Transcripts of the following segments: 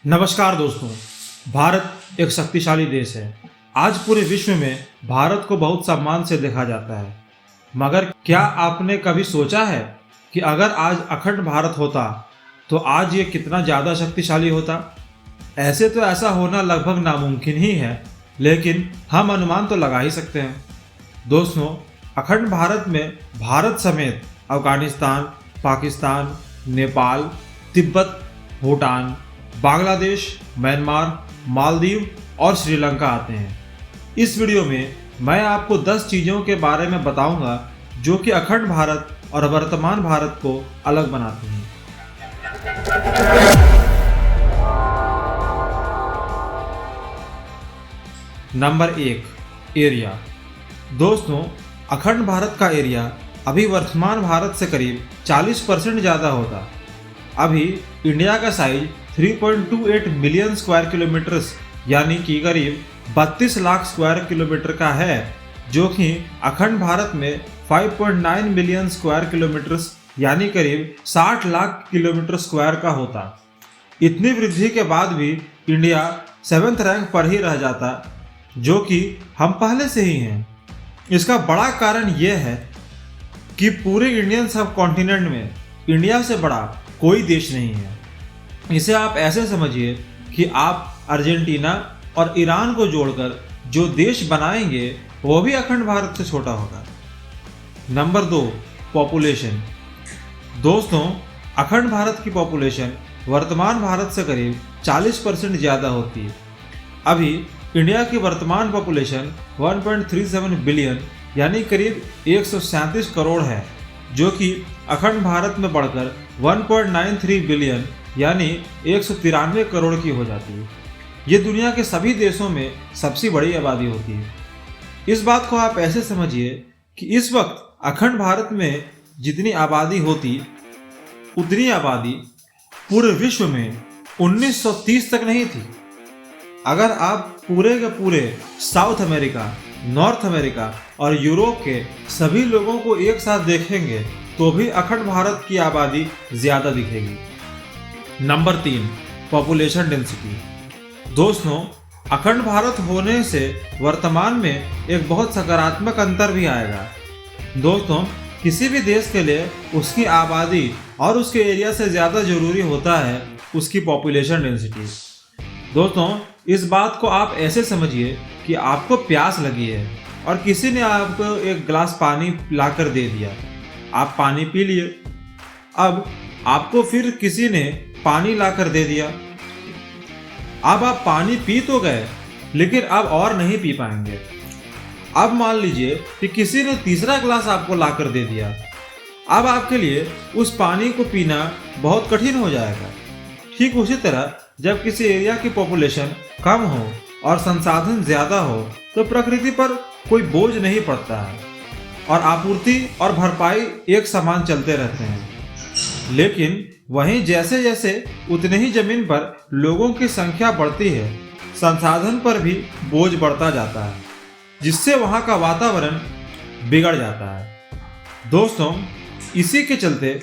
नमस्कार दोस्तों, भारत एक शक्तिशाली देश है। आज पूरे विश्व में भारत को बहुत सम्मान से देखा जाता है। मगर क्या आपने कभी सोचा है कि अगर आज अखंड भारत होता तो आज ये कितना ज़्यादा शक्तिशाली होता? ऐसे तो ऐसा होना लगभग नामुमकिन ही है, लेकिन हम अनुमान तो लगा ही सकते हैं। दोस्तों, अखंड भारत में भारत समेत अफगानिस्तान, पाकिस्तान, नेपाल, तिब्बत, भूटान, बांग्लादेश, म्यांमार, मालदीव और श्रीलंका आते हैं। इस वीडियो में मैं आपको 10 चीज़ों के बारे में बताऊंगा जो कि अखंड भारत और वर्तमान भारत को अलग बनाते हैं। Number 1, area. दोस्तों, अखंड भारत का एरिया अभी वर्तमान भारत से करीब 40% ज़्यादा होता। अभी इंडिया का साइज 3.28 मिलियन स्क्वायर किलोमीटर्स यानी कि करीब 32 लाख स्क्वायर किलोमीटर का है, जो कि अखंड भारत में 5.9 मिलियन स्क्वायर किलोमीटर्स यानी करीब 60 लाख किलोमीटर स्क्वायर का होता। इतनी वृद्धि के बाद भी इंडिया 7th रैंक पर ही रह जाता, जो कि हम पहले से ही हैं। इसका बड़ा कारण यह है कि पूरे इंडियन सब कॉन्टिनेंट में इंडिया से बड़ा कोई देश नहीं है। इसे आप ऐसे समझिए कि आप अर्जेंटीना और ईरान को जोड़कर जो देश बनाएंगे वो भी अखंड भारत से छोटा होगा। Number 2, population. दोस्तों, अखंड भारत की पॉपुलेशन वर्तमान भारत से करीब 40% ज़्यादा होती है। अभी इंडिया की वर्तमान पॉपुलेशन 1.37 बिलियन यानी करीब 137 करोड़ है, जो कि अखंड भारत में बढ़कर 1.93 बिलियन यानी 193 करोड़ की हो जाती है। ये दुनिया के सभी देशों में सबसे बड़ी आबादी होती है। इस बात को आप ऐसे समझिए कि इस वक्त अखंड भारत में जितनी आबादी होती उतनी आबादी पूरे विश्व में 1930 तक नहीं थी। अगर आप पूरे के पूरे साउथ अमेरिका, नॉर्थ अमेरिका और यूरोप के सभी लोगों को एक साथ देखेंगे तो भी अखंड भारत की आबादी ज़्यादा दिखेगी। Number 3, population density. दोस्तों, अखंड भारत होने से वर्तमान में एक बहुत सकारात्मक अंतर भी आएगा। दोस्तों, किसी भी देश के लिए उसकी आबादी और उसके एरिया से ज़्यादा ज़रूरी होता है उसकी पॉपुलेशन डेंसिटी। दोस्तों, इस बात को आप ऐसे समझिए कि आपको प्यास लगी है और किसी ने आपको एक गिलास पानी लाकर दे दिया। आप पानी पी लिए। अब आपको फिर किसी ने पानी लाकर दे दिया। अब आप पानी पी तो गए, लेकिन अब और नहीं पी पाएंगे। अब मान लीजिए कि किसी ने तीसरा गिलास आपको लाकर दे दिया। अब आपके लिए उस पानी को पीना बहुत कठिन हो जाएगा। ठीक उसी तरह जब किसी एरिया की पॉपुलेशन कम हो और संसाधन ज़्यादा हो तो प्रकृति पर कोई बोझ नहीं पड़ता है और आपूर्ति और भरपाई एक समान चलते रहते हैं। लेकिन वहीं जैसे जैसे उतने ही जमीन पर लोगों की संख्या बढ़ती है, संसाधन पर भी बोझ बढ़ता जाता है, जिससे वहाँ का वातावरण बिगड़ जाता है। दोस्तों, इसी के चलते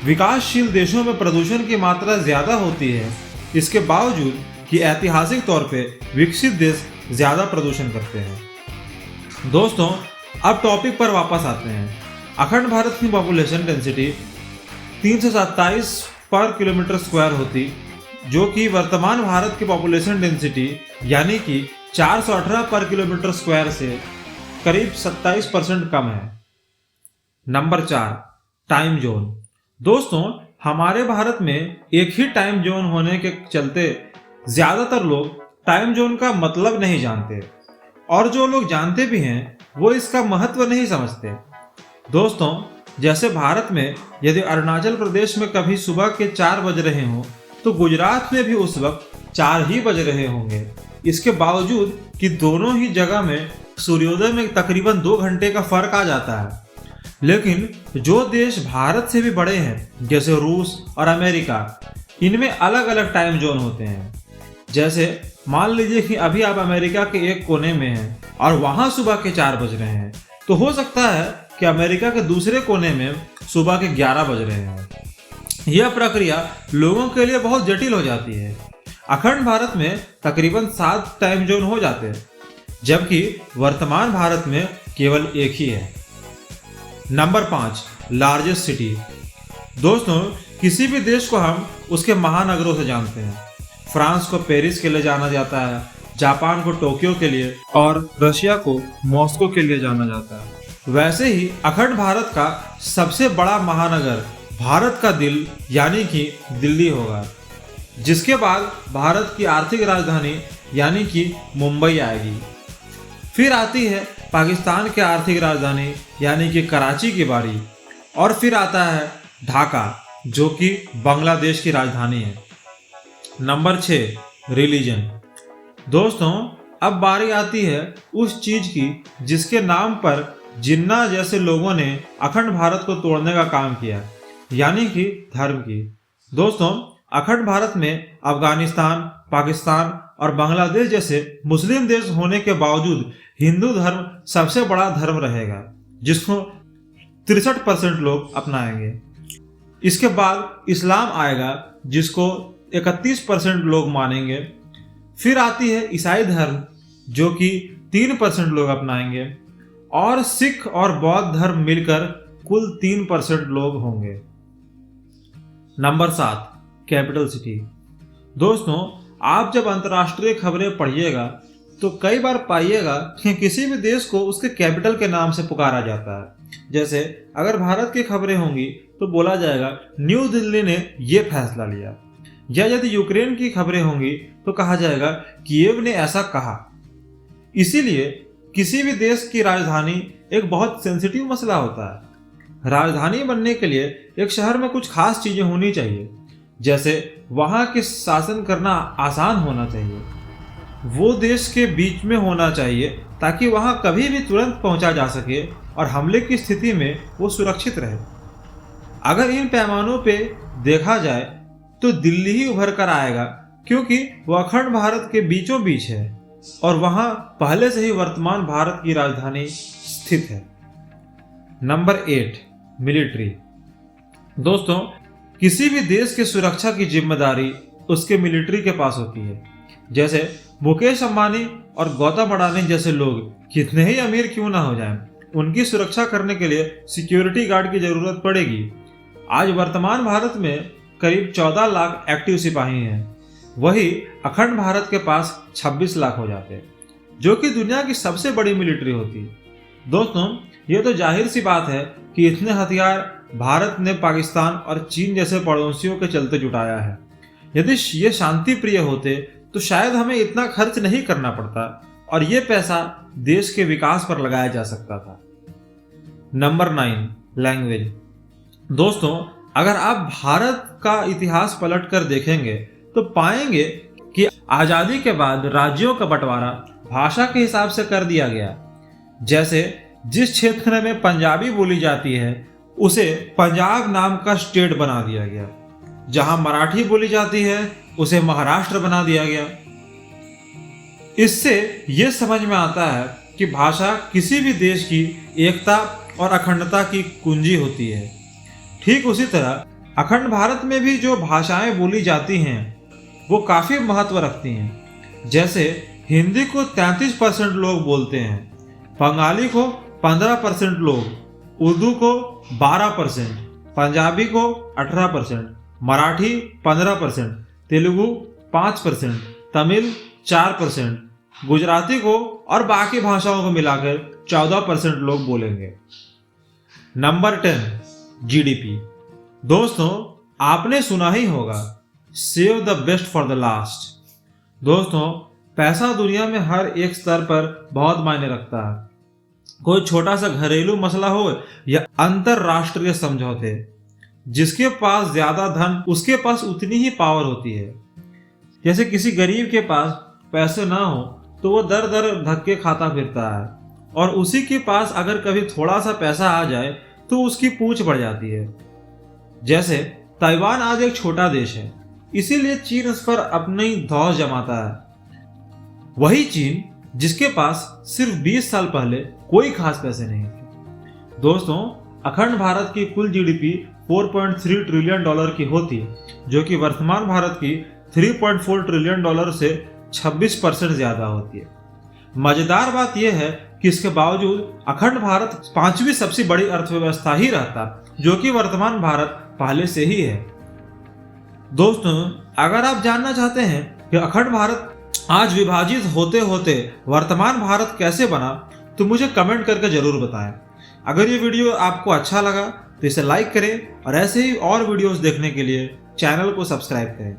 विकासशील देशों में प्रदूषण की मात्रा ज़्यादा होती है। इसके बावजूद कि ऐतिहासिक तौर पे विकसित देश ज़्यादा प्रदूषण करते हैं। दोस्तों, अब टॉपिक पर वापस आते हैं। अखंड भारत की पॉपुलेशन डेंसिटी 327 पर किलोमीटर स्क्वायर होती, जो कि वर्तमान भारत की पॉपुलेशन डेंसिटी यानी कि 418 पर किलोमीटर स्क्वायर से करीब 27% कम है। Number 4, time zone. दोस्तों, हमारे भारत में एक ही टाइम जोन होने के चलते ज़्यादातर लोग टाइम जोन का मतलब नहीं जानते, और जो लोग जानते भी हैं वो इसका महत्व नहीं समझते। दोस्तों, जैसे भारत में यदि अरुणाचल प्रदेश में कभी सुबह के 4 बज रहे हों तो गुजरात में भी उस वक्त 4 ही बज रहे होंगे। इसके बावजूद कि दोनों ही जगह में सूर्योदय में तकरीबन 2 घंटे का फर्क आ जाता है। लेकिन जो देश भारत से भी बड़े हैं जैसे रूस और अमेरिका, इनमें अलग अलग टाइम जोन होते हैं। जैसे मान लीजिए कि अभी आप अमेरिका के एक कोने में हैं और वहाँ सुबह के 4 बज रहे हैं, तो हो सकता है कि अमेरिका के दूसरे कोने में सुबह के 11 बज रहे हैं। यह प्रक्रिया लोगों के लिए बहुत जटिल हो जाती है। अखंड भारत में तकरीबन 7 टाइम जोन हो जाते हैं, जबकि वर्तमान भारत में केवल एक ही है। Number 5, largest city. दोस्तों, किसी भी देश को हम उसके महानगरों से जानते हैं। फ्रांस को पेरिस के लिए जाना जाता है, जापान को टोक्यो के लिए और रशिया को मॉस्को के लिए जाना जाता है। वैसे ही अखंड भारत का सबसे बड़ा महानगर भारत का दिल यानी कि दिल्ली होगा, जिसके बाद भारत की आर्थिक राजधानी यानी कि मुंबई आएगी। फिर आती है पाकिस्तान की आर्थिक राजधानी यानी कि कराची की बारी, और फिर आता है ढाका जो कि बांग्लादेश की राजधानी है। Number 6, religion. दोस्तों, अब बारी आती है उस चीज की जिसके नाम पर जिन्ना जैसे लोगों ने अखंड भारत को तोड़ने का काम किया, यानी कि धर्म की। दोस्तों, अखंड भारत में अफगानिस्तान, पाकिस्तान और बांग्लादेश जैसे मुस्लिम देश होने के बावजूद हिंदू धर्म सबसे बड़ा धर्म रहेगा, जिसको 63% लोग अपनाएंगे। इसके बाद इस्लाम आएगा, जिसको 31% लोग मानेंगे। फिर आती है ईसाई धर्म, जो कि 3% लोग अपनाएंगे, और सिख और बौद्ध धर्म मिलकर कुल 3% लोग होंगे। Number 7, capital city. दोस्तों, आप जब अंतर्राष्ट्रीय खबरें पढ़िएगा तो कई बार पाइएगा कि किसी भी देश को उसके कैपिटल के नाम से पुकारा जाता है। जैसे अगर भारत की खबरें होंगी तो बोला जाएगा न्यू दिल्ली ने ये फैसला लिया, या यदि यूक्रेन की खबरें होंगी तो कहा जाएगा कीव ने ऐसा कहा। इसीलिए किसी भी देश की राजधानी एक बहुत सेंसिटिव मसला होता है। राजधानी बनने के लिए एक शहर में कुछ खास चीजें होनी चाहिए, जैसे वहां के शासन करना आसान होना चाहिए, वो देश के बीच में होना चाहिए ताकि वहां कभी भी तुरंत पहुंचा जा सके और हमले की स्थिति में वो सुरक्षित रहे। अगर इन पैमानों पे देखा जाए तो दिल्ली ही उभर कर आएगा, क्योंकि वह अखंड भारत के बीचों बीच है और वहां पहले से ही वर्तमान भारत की राजधानी स्थित है। Number 8, military. दोस्तों, किसी भी देश की सुरक्षा की जिम्मेदारी उसके मिलिट्री के पास होती है। जैसे मुकेश अंबानी और गौतम अडानी जैसे लोग कितने ही अमीर क्यों ना हो जाएं, उनकी सुरक्षा करने के लिए सिक्योरिटी गार्ड की जरूरत पड़ेगी। आज वर्तमान भारत में करीब 14 लाख एक्टिव सिपाही हैं, वही अखंड भारत के पास 26 लाख हो जाते हैं, जो कि दुनिया की सबसे बड़ी मिलिट्री होती है। दोस्तों, ये तो जाहिर सी बात है कि इतने हथियार भारत ने पाकिस्तान और चीन जैसे पड़ोसियों के चलते जुटाया है। यदि ये शांति प्रिय होते तो शायद हमें इतना खर्च नहीं करना पड़ता और ये पैसा देश के विकास पर लगाया जा सकता था। Number 9, language. दोस्तों, अगर आप भारत का इतिहास पलट कर देखेंगे तो पाएंगे कि आजादी के बाद राज्यों का बंटवारा भाषा के हिसाब से कर दिया गया। जैसे जिस क्षेत्र में पंजाबी बोली जाती है उसे पंजाब नाम का स्टेट बना दिया गया, जहां मराठी बोली जाती है उसे महाराष्ट्र बना दिया गया। इससे यह समझ में आता है कि भाषा किसी भी देश की एकता और अखंडता की कुंजी होती है। ठीक उसी तरह अखंड भारत में भी जो भाषाएं बोली जाती हैं वो काफ़ी महत्व रखती हैं। जैसे हिंदी को 33% लोग बोलते हैं, बंगाली को 15% लोग, उर्दू को 12%, पंजाबी को 18%, मराठी 15%, तेलुगु 5%, तमिल 4%, गुजराती को और बाकी भाषाओं को मिलाकर 14% लोग बोलेंगे। Number 10, GDP. दोस्तों, आपने सुना ही होगा save the best for the last. दोस्तों, पैसा दुनिया में हर एक स्तर पर बहुत मायने रखता है। कोई छोटा सा घरेलू मसला हो या अंतरराष्ट्रीय समझौते, जिसके पास ज्यादा धन उसके पास उतनी ही पावर होती है। जैसे किसी गरीब के पास पैसे ना हो तो वो दर दर धक्के खाता फिरता है, और उसी के पास अगर कभी थोड़ा सा पैसा आ जाए तो उसकी पूंछ बढ़ जाती है। जैसे ताइवान आज एक छोटा देश है, इसीलिए चीन उस पर अपनी धौंस जमाता है। वही चीन जिसके पास सिर्फ 20 साल पहले कोई खास पैसे नहीं थे। दोस्तों, अखंड भारत की कुल जीडीपी $4.3 ट्रिलियन की होती, जो कि वर्तमान भारत की 3.4 ट्रिलियन डॉलर से 26% ज्यादा होती है। मजेदार बात यह है कि इसके बावजूद अखंड भारत पांचवी सबसे बड़ी अर्थव्यवस्था ही रहता, जो कि वर्तमान भारत पहले से ही है। दोस्तों, अगर आप जानना चाहते हैं कि अखंड भारत आज विभाजित होते होते वर्तमान भारत कैसे बना, तो मुझे कमेंट करके जरूर बताएं। अगर ये वीडियो आपको अच्छा लगा तो इसे लाइक करें और ऐसे ही और वीडियोस देखने के लिए चैनल को सब्सक्राइब करें।